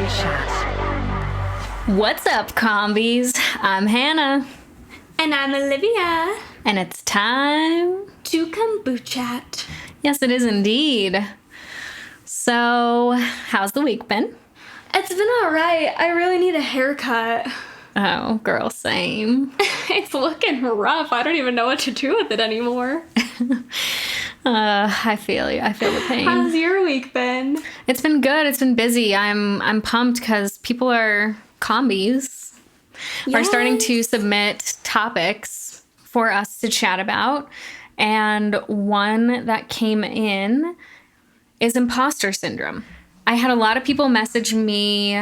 Kombuchat. What's up, combies? I'm Hannah. And I'm Olivia. And it's time to Kombuchat. Yes, it is indeed. So, how's the week been? It's been all right. I really need a haircut. Oh, girl, same. It's looking rough. I don't even know what to do with it anymore. I feel you. I feel the pain. How's your week been? It's been good. It's been busy. I'm pumped because people are starting to submit topics for us to chat about. And one that came in is imposter syndrome. I had a lot of people message me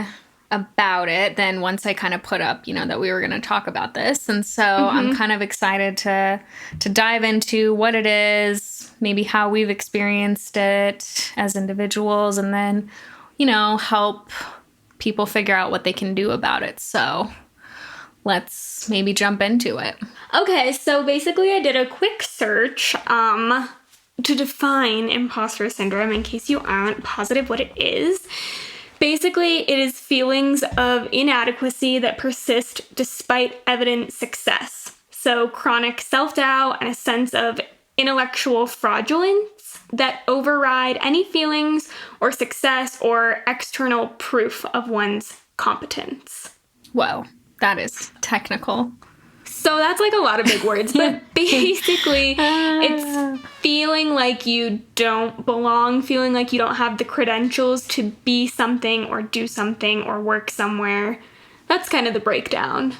about it then once I kind of put up, that we were going to talk about this. And so I'm kind of excited to dive into what it is, maybe how we've experienced it as individuals, and then, help people figure out what they can do about it. So let's maybe jump into it. Okay, so basically I did a quick search to define imposter syndrome in case you aren't positive what it is. Basically, it is feelings of inadequacy that persist despite evident success. So chronic self-doubt and a sense of intellectual fraudulence that override any feelings or success or external proof of one's competence. Whoa, that is technical. So that's like a lot of big words, but basically it's feeling like you don't belong, feeling like you don't have the credentials to be something or do something or work somewhere. That's kind of the breakdown.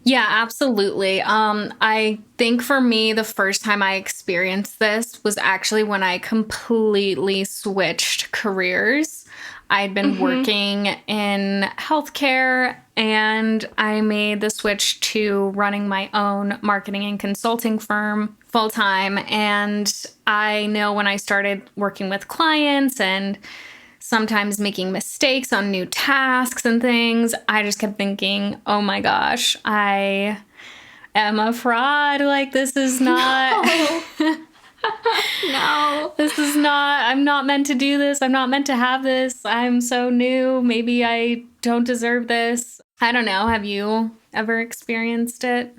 Yeah, absolutely. I think for me, the first time I experienced this was actually when I completely switched careers. I'd been working in healthcare, and I made the switch to running my own marketing and consulting firm full time. And I know when I started working with clients and sometimes making mistakes on new tasks and things, I just kept thinking, oh my gosh, I am a fraud. Like, this is not... No. This is not, I'm not meant to do this. I'm not meant to have this. I'm so new. Maybe I don't deserve this. I don't know. Have you ever experienced it?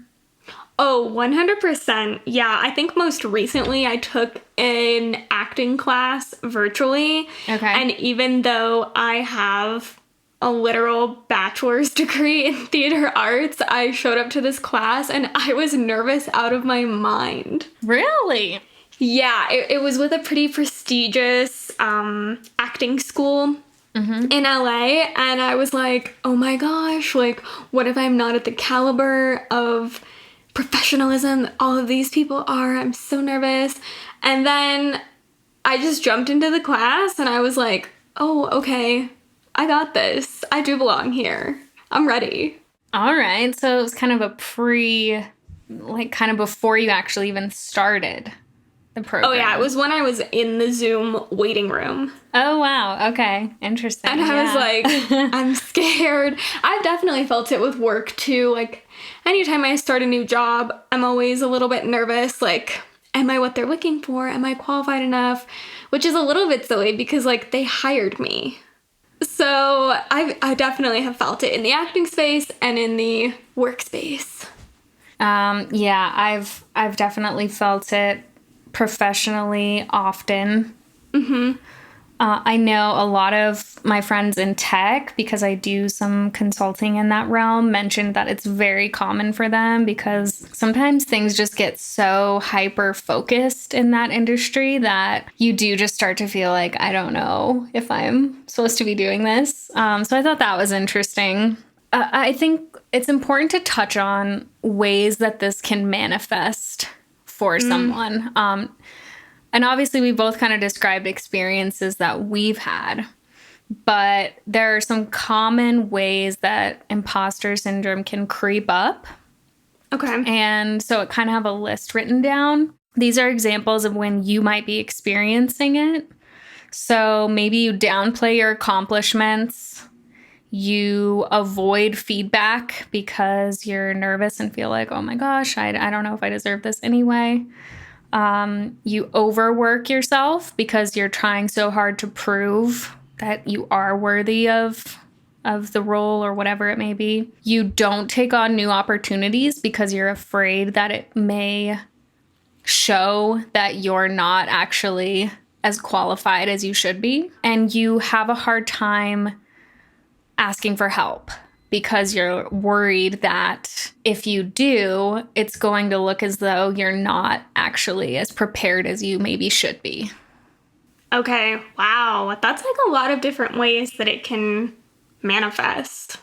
Oh, 100%. Yeah, I think most recently I took an acting class virtually. Okay. And even though I have a literal bachelor's degree in theater arts, I showed up to this class and I was nervous out of my mind. Really? Yeah, it was with a pretty prestigious acting school in LA, and I was like, oh my gosh, like, what if I'm not at the caliber of professionalism that all of these people are? I'm so nervous. And then I just jumped into the class, and I was like, oh, okay, I got this. I do belong here. I'm ready. All right, so it was kind of a kind of before you actually even started the program. Oh, yeah, it was when I was in the Zoom waiting room. Oh, wow. Okay. Interesting. And I was like, I'm scared. I've definitely felt it with work, too. Like, anytime I start a new job, I'm always a little bit nervous. Like, am I what they're looking for? Am I qualified enough? Which is a little bit silly because, like, they hired me. So I definitely have felt it in the acting space and in the workspace. Yeah, I've definitely felt it professionally often. I know a lot of my friends in tech, because I do some consulting in that realm, mentioned that it's very common for them because sometimes things just get so hyper focused in that industry that you do just start to feel like, I don't know if I'm supposed to be doing this. So I thought that was interesting. I think it's important to touch on ways that this can manifest for someone. And obviously we both kind of described experiences that we've had, but there are some common ways that imposter syndrome can creep up. Okay. And so I kind of have a list written down. These are examples of when you might be experiencing it. So maybe you downplay your accomplishments. You avoid feedback because you're nervous and feel like, oh my gosh, I don't know if I deserve this anyway. You overwork yourself because you're trying so hard to prove that you are worthy of of the role or whatever it may be. You don't take on new opportunities because you're afraid that it may show that you're not actually as qualified as you should be. And you have a hard time asking for help because you're worried that if you do, it's going to look as though you're not actually as prepared as you maybe should be. Okay, wow. That's like a lot of different ways that it can manifest.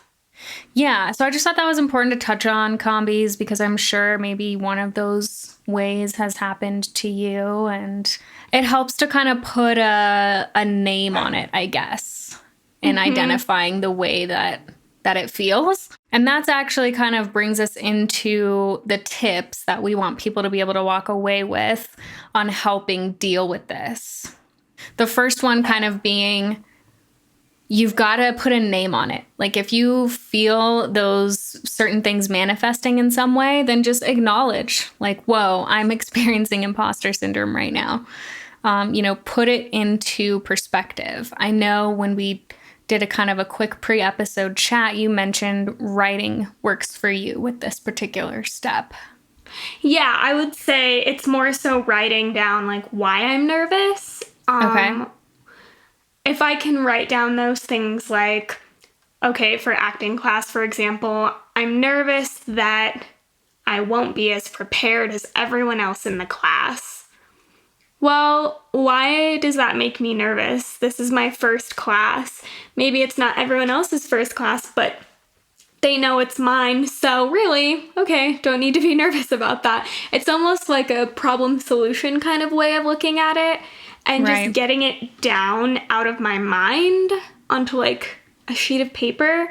Yeah, so I just thought that was important to touch on, Combies, because I'm sure maybe one of those ways has happened to you, and it helps to kind of put a name on it, I guess, in identifying the way that it feels. And that's actually kind of brings us into the tips that we want people to be able to walk away with on helping deal with this. The first one kind of being, you've got to put a name on it. Like if you feel those certain things manifesting in some way, then just acknowledge like, whoa, I'm experiencing imposter syndrome right now. Put it into perspective. I know when we did a kind of a quick pre-episode chat, you mentioned writing works for you with this particular step. Yeah, I would say it's more so writing down like why I'm nervous. Okay. If I can write down those things like, okay, for acting class, for example, I'm nervous that I won't be as prepared as everyone else in the class. Well, why does that make me nervous? This is my first class. Maybe it's not everyone else's first class, but they know it's mine. So really, okay, don't need to be nervous about that. It's almost like a problem solution kind of way of looking at it. And just getting it down out of my mind onto like a sheet of paper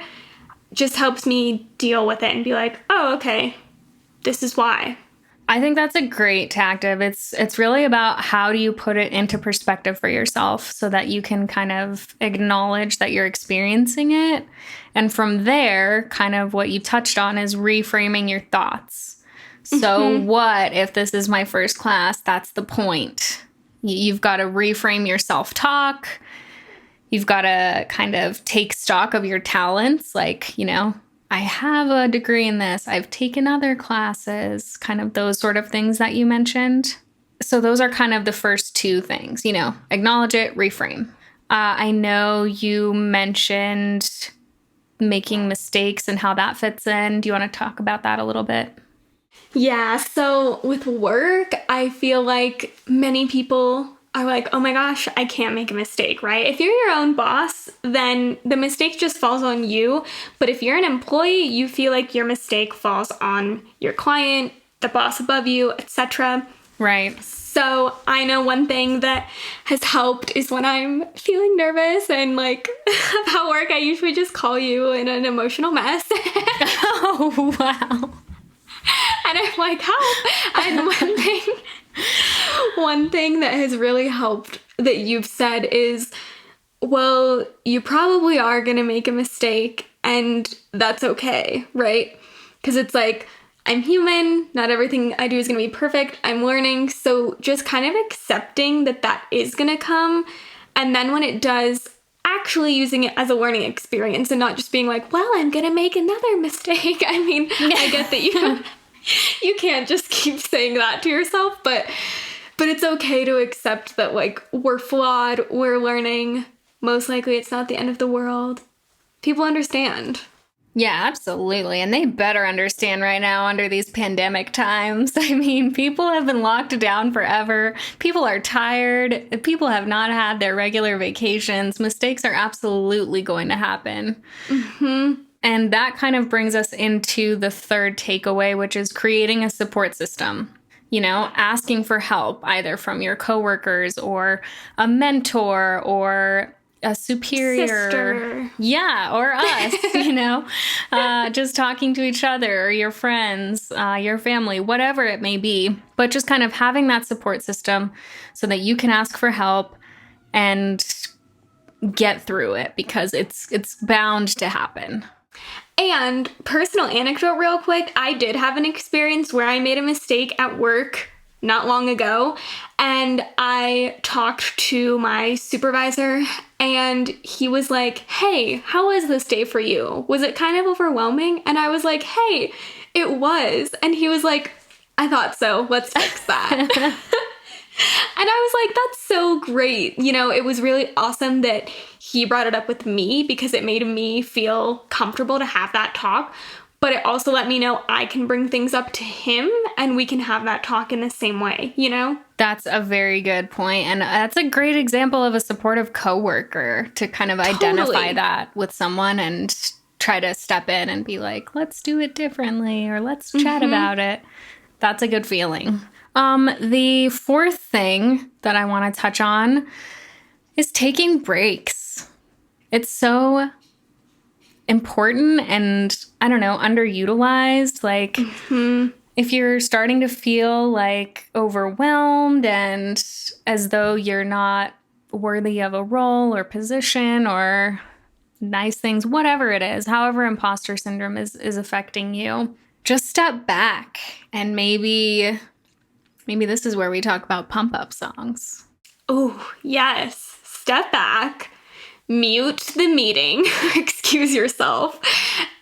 just helps me deal with it and be like, oh, okay, this is why. I think that's a great tactic. It's really about how do you put it into perspective for yourself so that you can kind of acknowledge that you're experiencing it. And from there, kind of what you touched on is reframing your thoughts. So what if this is my first class? That's the point. You've got to reframe your self-talk. You've got to kind of take stock of your talents. Like, I have a degree in this. I've taken other classes, kind of those sort of things that you mentioned. So those are kind of the first two things, acknowledge it, reframe. I know you mentioned making mistakes and how that fits in. Do you want to talk about that a little bit? Yeah, so with work, I feel like many people are like, oh my gosh, I can't make a mistake, right? If you're your own boss, then the mistake just falls on you. But if you're an employee, you feel like your mistake falls on your client, the boss above you, etc. Right. So I know one thing that has helped is when I'm feeling nervous and like about work, I usually just call you in an emotional mess. Oh, wow. And I'm like, help. And one thing that has really helped that you've said is, well, you probably are going to make a mistake and that's okay, right? Because it's like, I'm human. Not everything I do is going to be perfect. I'm learning. So just kind of accepting that is going to come. And then when it does, actually using it as a learning experience and not just being like, well, I'm going to make another mistake. I mean, I get that you can't just keep saying that to yourself, but it's okay to accept that, like, we're flawed, we're learning. Most likely it's not the end of the world. People understand. Yeah, absolutely. And they better understand right now under these pandemic times. I mean, people have been locked down forever. People are tired. People have not had their regular vacations. Mistakes are absolutely going to happen. And that kind of brings us into the third takeaway, which is creating a support system. Asking for help either from your coworkers or a mentor or a superior. Sister. Yeah, or us, just talking to each other or your friends, your family, whatever it may be. But just kind of having that support system so that you can ask for help and get through it because it's bound to happen. And personal anecdote real quick, I did have an experience where I made a mistake at work not long ago, and I talked to my supervisor, and he was like, hey, how was this day for you? Was it kind of overwhelming? And I was like, hey, it was. And he was like, I thought so. Let's fix that. And I was like, that's so great. You know, it was really awesome that he brought it up with me because it made me feel comfortable to have that talk. But it also let me know I can bring things up to him and we can have that talk in the same way, you know? That's a very good point. And that's a great example of a supportive coworker to kind of identify that with someone and try to step in and be like, let's do it differently or let's chat about it. That's a good feeling. The fourth thing that I want to touch on is taking breaks. It's so important and, I don't know, underutilized. Like, if you're starting to feel like overwhelmed and as though you're not worthy of a role or position or nice things, whatever it is, however imposter syndrome is affecting you, just step back and maybe this is where we talk about pump-up songs. Oh, yes. Step back, mute the meeting, excuse yourself,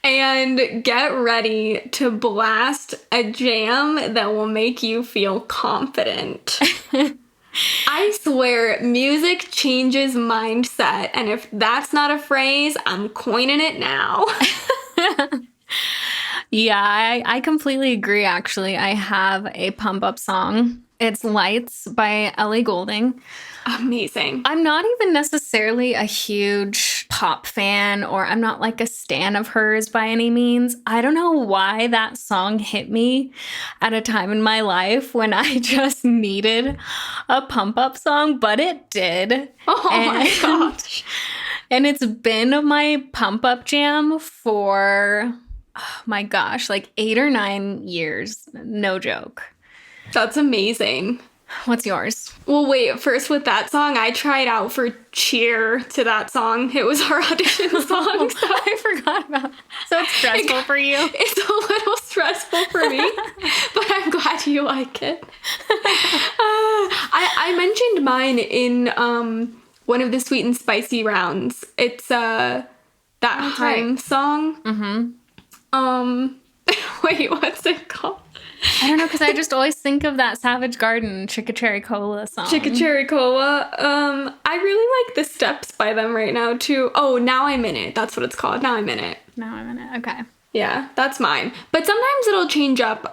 and get ready to blast a jam that will make you feel confident. I swear, music changes mindset, and if that's not a phrase, I'm coining it now. Yeah, I completely agree, actually. I have a pump-up song. It's Lights by Ellie Goulding. Amazing. I'm not even necessarily a huge pop fan, or I'm not like a stan of hers by any means. I don't know why that song hit me at a time in my life when I just needed a pump-up song, but it did. Oh my gosh. And it's been my pump-up jam for, oh my gosh, like 8 or 9 years. No joke. That's amazing. What's yours? Well, wait, first with that song, I tried out for cheer to that song. It was our audition song. So I forgot about it. So it's stressful for you? It's a little stressful for me, but I'm glad you like it. I mentioned mine in one of the sweet and spicy rounds. It's that Haim song. Mm-hmm. Wait, what's it called? I don't know, because I just always think of that Savage Garden Chicka Cherry Cola song. Chicka Cherry Cola. I really like the steps by them right now, too. Oh, Now I'm in It. That's what it's called. Now I'm in It. Now I'm in it. Okay. Yeah, that's mine. But sometimes it'll change up.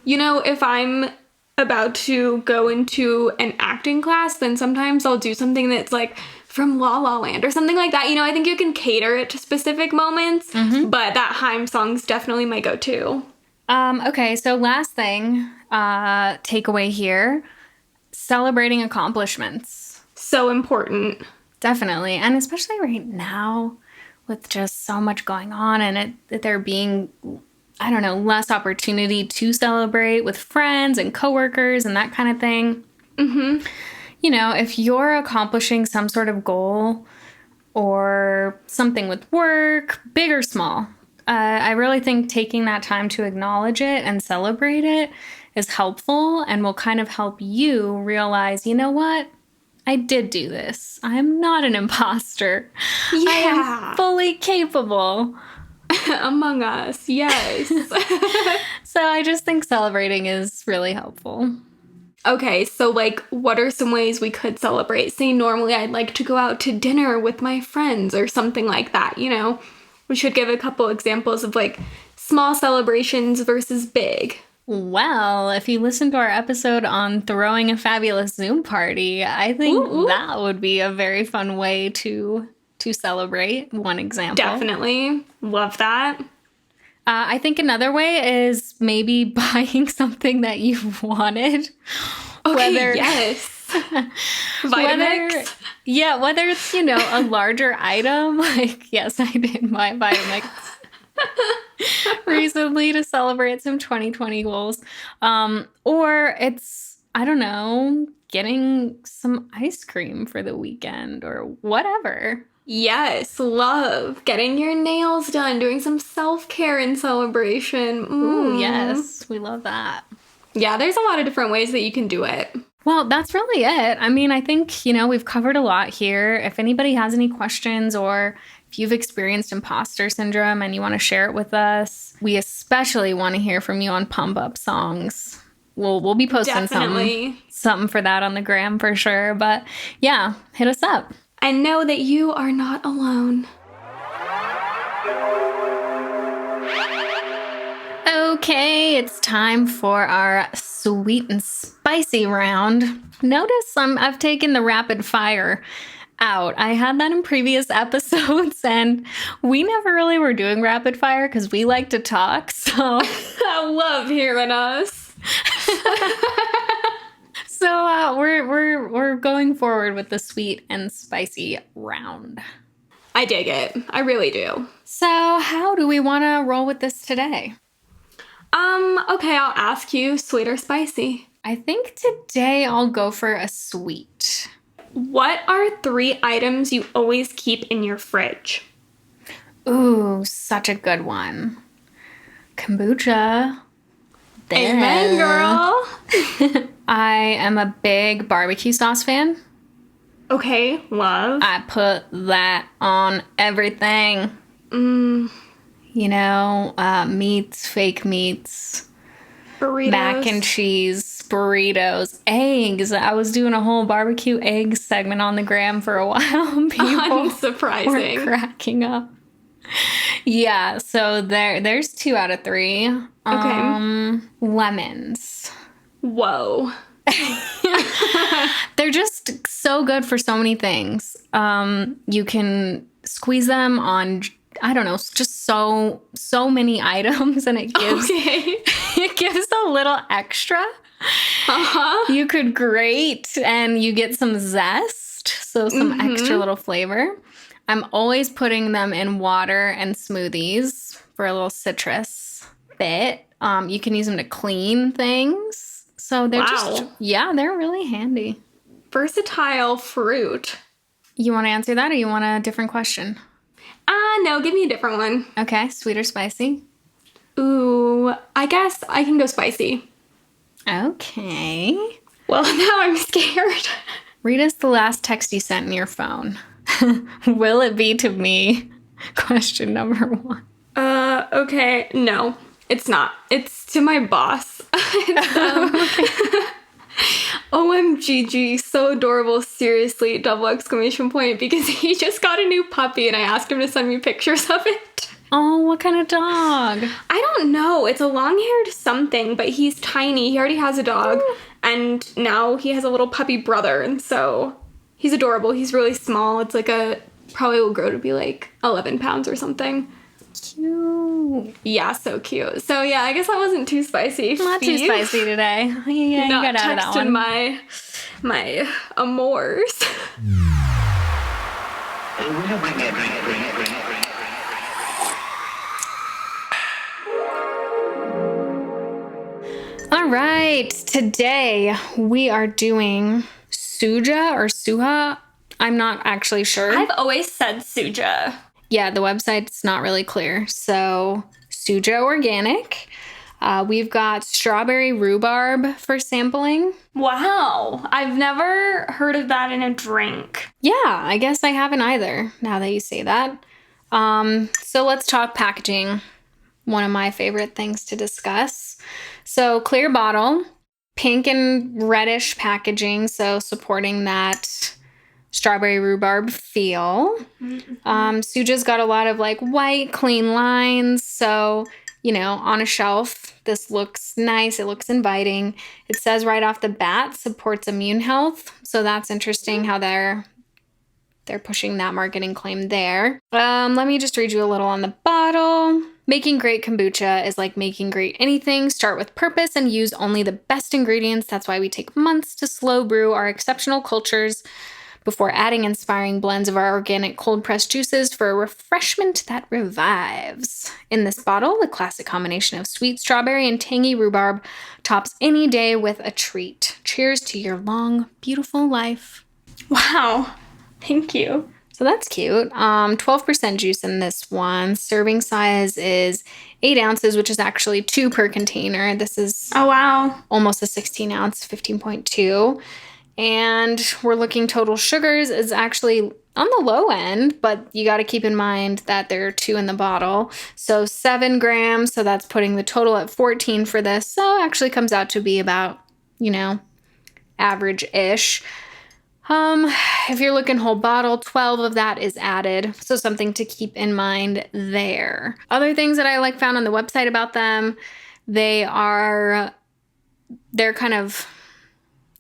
You know, if I'm about to go into an acting class, then sometimes I'll do something that's like from La La Land or something like that. You know, I think you can cater it to specific moments, but that Haim song's definitely my go-to. Okay, so last thing, takeaway here, celebrating accomplishments. So important. Definitely, and especially right now with just so much going on and there being, I don't know, less opportunity to celebrate with friends and coworkers and that kind of thing. Mm-hmm. You know, if you're accomplishing some sort of goal or something with work, big or small, I really think taking that time to acknowledge it and celebrate it is helpful and will kind of help you realize, you know what? I did do this. I am not an imposter. Yeah. I am fully capable. Among us, yes. So I just think celebrating is really helpful. Okay, so like, what are some ways we could celebrate? Say normally I'd like to go out to dinner with my friends or something like that, you know? We should give a couple examples of like small celebrations versus big. Well, if you listen to our episode on throwing a fabulous Zoom party, I think that would be a very fun way to celebrate. One example. Definitely. Love that. I think another way is maybe buying something that you've wanted. Okay, yes. Vitamix? Whether it's, you know, a larger item, like, yes, I did my Vitamix recently to celebrate some 2020 goals. Or it's, I don't know, getting some ice cream for the weekend or whatever. Yes, love. Getting your nails done, doing some self-care and celebration. Ooh, yes, we love that. Yeah, there's a lot of different ways that you can do it. Well, that's really it. I mean, I think, we've covered a lot here. If anybody has any questions or if you've experienced imposter syndrome and you want to share it with us, we especially want to hear from you on pump up songs. We'll be posting something for that on the gram for sure. But yeah, hit us up. And know that you are not alone. Okay, it's time for our sweet and spicy round. Notice I've taken the rapid fire out. I had that in previous episodes, and we never really were doing rapid fire because we like to talk. So I love hearing us. So we're going forward with the sweet and spicy round. I dig it. I really do. So how do we want to roll with this today? Okay, I'll ask you, sweet or spicy? I think today I'll go for a sweet. What are 3 items you always keep in your fridge? Ooh, such a good one. Kombucha. Amen, girl. I am a big barbecue sauce fan. Okay, love. I put that on everything. Meats, fake meats, Burritos. mac and cheese, burritos, eggs. I was doing a whole barbecue eggs segment on the gram for a while. People Unsurprising. were cracking up. Yeah, so there's 2 out of 3. Okay. Lemons. Whoa. They're just so good for so many things. You can squeeze them on, I don't know, just so many items, and it gives it gives a little extra. You could grate and you get some zest, so some extra little flavor. I'm always putting them in water and smoothies for a little citrus bit. You can use them to clean things. So they're they're really handy. Versatile fruit. You want to answer that, or you want a different question? No, give me a different one. Okay, sweet or spicy? Ooh, I guess I can go spicy. Okay. Well, now I'm scared. Read us the last text you sent in your phone. Will it be to me? Question number 1. Okay. No, it's not. It's to my boss. OMGG, so adorable, seriously, ! Because he just got a new puppy and I asked him to send me pictures of it. Oh, what kind of dog? I don't know. It's a long-haired something, but he's tiny. He already has a dog, and now he has a little puppy brother, and so he's adorable. He's really small. It's probably will grow to be 11 pounds or something. Cute. Yeah, so cute. So yeah, I guess that wasn't too spicy. Not too spicy today. Yeah, you got out of that one. my amours. All right, today we are doing Suja or Suha. I'm not actually sure. I've always said Suja. Yeah, the website's not really clear. So, Suja Organic. We've got strawberry rhubarb for sampling. Wow, I've never heard of that in a drink. Yeah, I guess I haven't either, now that you say that. So let's talk packaging. One of my favorite things to discuss. So clear bottle, pink and reddish packaging, so supporting that strawberry rhubarb feel. Suja's got a lot of white, clean lines. So, on a shelf, this looks nice. It looks inviting. It says right off the bat, supports immune health. So that's interesting how they're pushing that marketing claim there. Let me just read you a little on the bottle. Making great kombucha is like making great anything. Start with purpose and use only the best ingredients. That's why we take months to slow brew our exceptional cultures before adding inspiring blends of our organic cold-pressed juices for a refreshment that revives. In this bottle, the classic combination of sweet strawberry and tangy rhubarb tops any day with a treat. Cheers to your long, beautiful life. Wow. Thank you. So that's cute. 12% juice in this one. Serving size is 8 ounces, which is actually 2 per container. This is Oh, wow. almost a 16 ounce, 15.2. And we're looking total sugars is actually on the low end, but you got to keep in mind that there are 2 in the bottle. So 7 grams. So that's putting the total at 14 for this. So actually comes out to be about, average-ish. If you're looking whole bottle, 12 of that is added. So something to keep in mind there. Other things that I found on the website about them, their kind of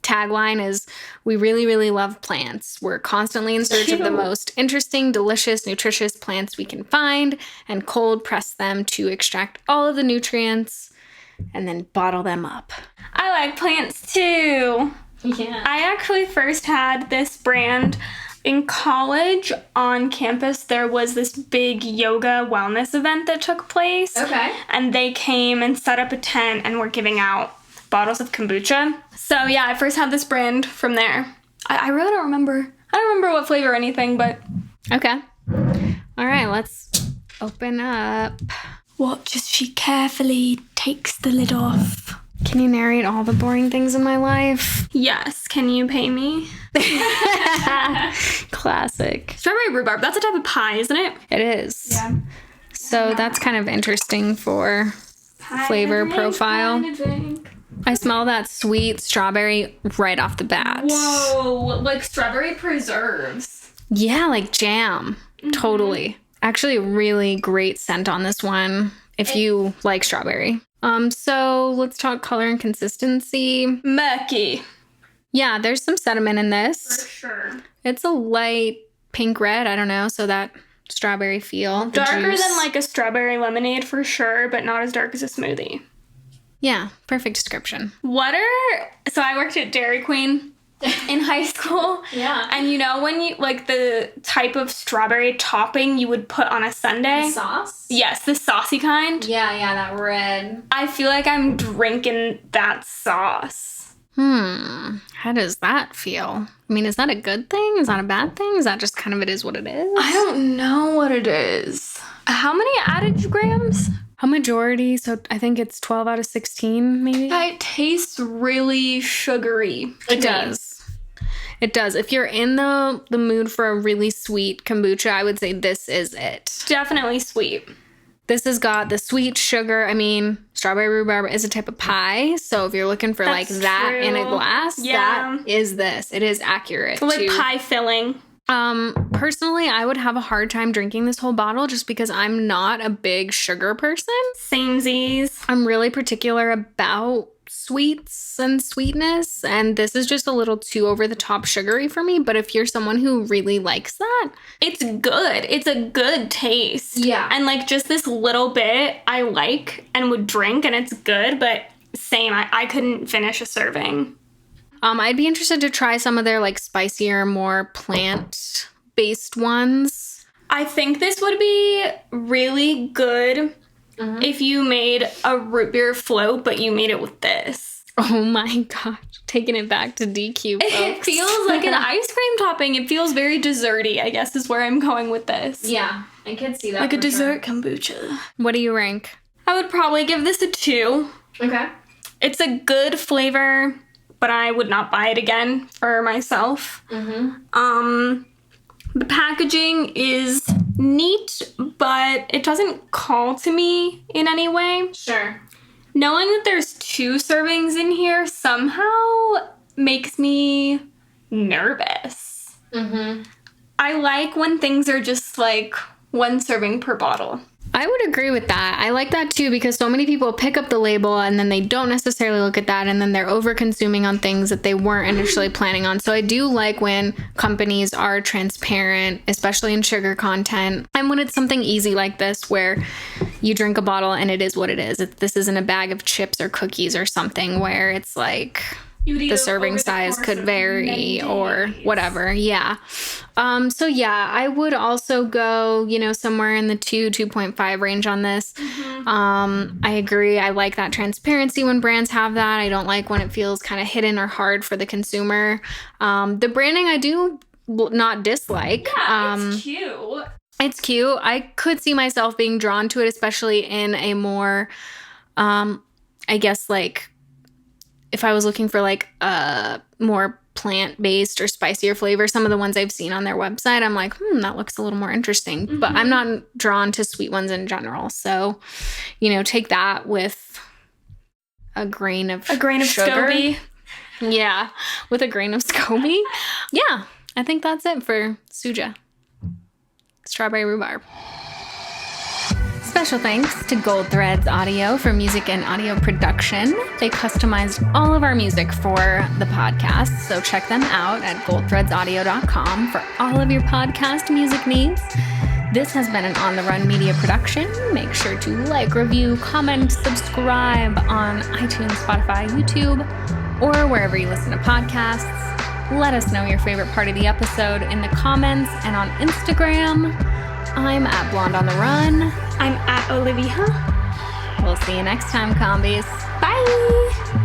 tagline is, we really, really love plants. We're constantly in search of the most interesting, delicious, nutritious plants we can find and cold press them to extract all of the nutrients and then bottle them up. I like plants too. Yeah. I actually first had this brand in college. On campus, there was this big yoga wellness event that took place. Okay. And they came and set up a tent and were giving out bottles of kombucha. So yeah, I first had this brand from there. I really don't remember. I don't remember what flavor or anything, but... Okay. All right, let's open up. Watch as she carefully takes the lid off. Can you narrate all the boring things in my life? Yes. Can you pay me? Classic. Strawberry rhubarb. That's a type of pie, isn't it? It is. Yeah. So that's kind of interesting for flavor profile. I smell that sweet strawberry right off the bat. Whoa. Like strawberry preserves. Yeah, like jam. Mm-hmm. Totally. Actually, a really great scent on this one if you like strawberry. So let's talk color and consistency. Murky. Yeah, there's some sediment in this. For sure. It's a light pink red, I don't know, so that strawberry feel. Darker than like a strawberry lemonade for sure, but not as dark as a smoothie. Yeah, perfect description. So I worked at Dairy Queen in high school. Yeah. And when you, the type of strawberry topping you would put on a sundae? The sauce? Yes, the saucy kind. Yeah, that red. I feel like I'm drinking that sauce. How does that feel? I mean, is that a good thing? Is that a bad thing? Is that just kind of it is what it is? I don't know what it is. How many added grams? A majority, so I think it's 12 out of 16, maybe? It tastes really sugary. It does. It does. If you're in the mood for a really sweet kombucha, I would say this is it. Definitely sweet. This has got the sweet sugar. I mean, strawberry rhubarb is a type of pie, so if you're looking for that in a glass, that is this. It is accurate. Like pie filling. Personally, I would have a hard time drinking this whole bottle just because I'm not a big sugar person. Samesies. I'm really particular about sweets and sweetness, and this is just a little too over the top sugary for me. But if you're someone who really likes that, it's good. It's a good taste. Yeah. And just this little bit I like and would drink, and it's good, but same, I couldn't finish a serving. I'd be interested to try some of their spicier, more plant-based ones. I think this would be really good if you made a root beer float, but you made it with this. Oh my gosh. Taking it back to DQ, folks. It feels like an ice cream topping. It feels very desserty, I guess, is where I'm going with this. Yeah, I could see that. Like a dessert kombucha. What do you rank? I would probably give this a 2. Okay. It's a good flavor, but I would not buy it again for myself. The packaging is neat, but it doesn't call to me in any way. Sure. Knowing that there's 2 servings in here somehow makes me nervous. I like when things are just 1 serving per bottle. I would agree with that. I like that too because so many people pick up the label and then they don't necessarily look at that and then they're over consuming on things that they weren't initially planning on. So I do like when companies are transparent, especially in sugar content. And when it's something easy like this where you drink a bottle and it is what it is. This isn't a bag of chips or cookies or something where it's the serving size could vary or whatever. Yeah. So yeah, I would also go, somewhere in the 2.5 range on this. I agree. I like that transparency when brands have that. I don't like when it feels kind of hidden or hard for the consumer. The branding I do not dislike. Yeah, it's cute. It's cute. I could see myself being drawn to it, especially in a more, I guess, like, if I was looking for, like, a more plant-based or spicier flavor. Some of the ones I've seen on their website, I'm like, that looks a little more interesting. Mm-hmm. But I'm not drawn to sweet ones in general. So, take that with a grain of sugar. SCOBY. Yeah, with a grain of SCOBY. Yeah, I think that's it for Suja. Strawberry rhubarb. Special thanks to Gold Threads Audio for music and audio production. They customized all of our music for the podcast, so check them out at goldthreadsaudio.com for all of your podcast music needs. This has been an On the Run media production. Make sure to like, review, comment, subscribe on iTunes, Spotify, YouTube, or wherever you listen to podcasts. Let us know your favorite part of the episode in the comments and on Instagram. I'm at Blonde on the Run. I'm at Olivia. We'll see you next time, combies. Bye!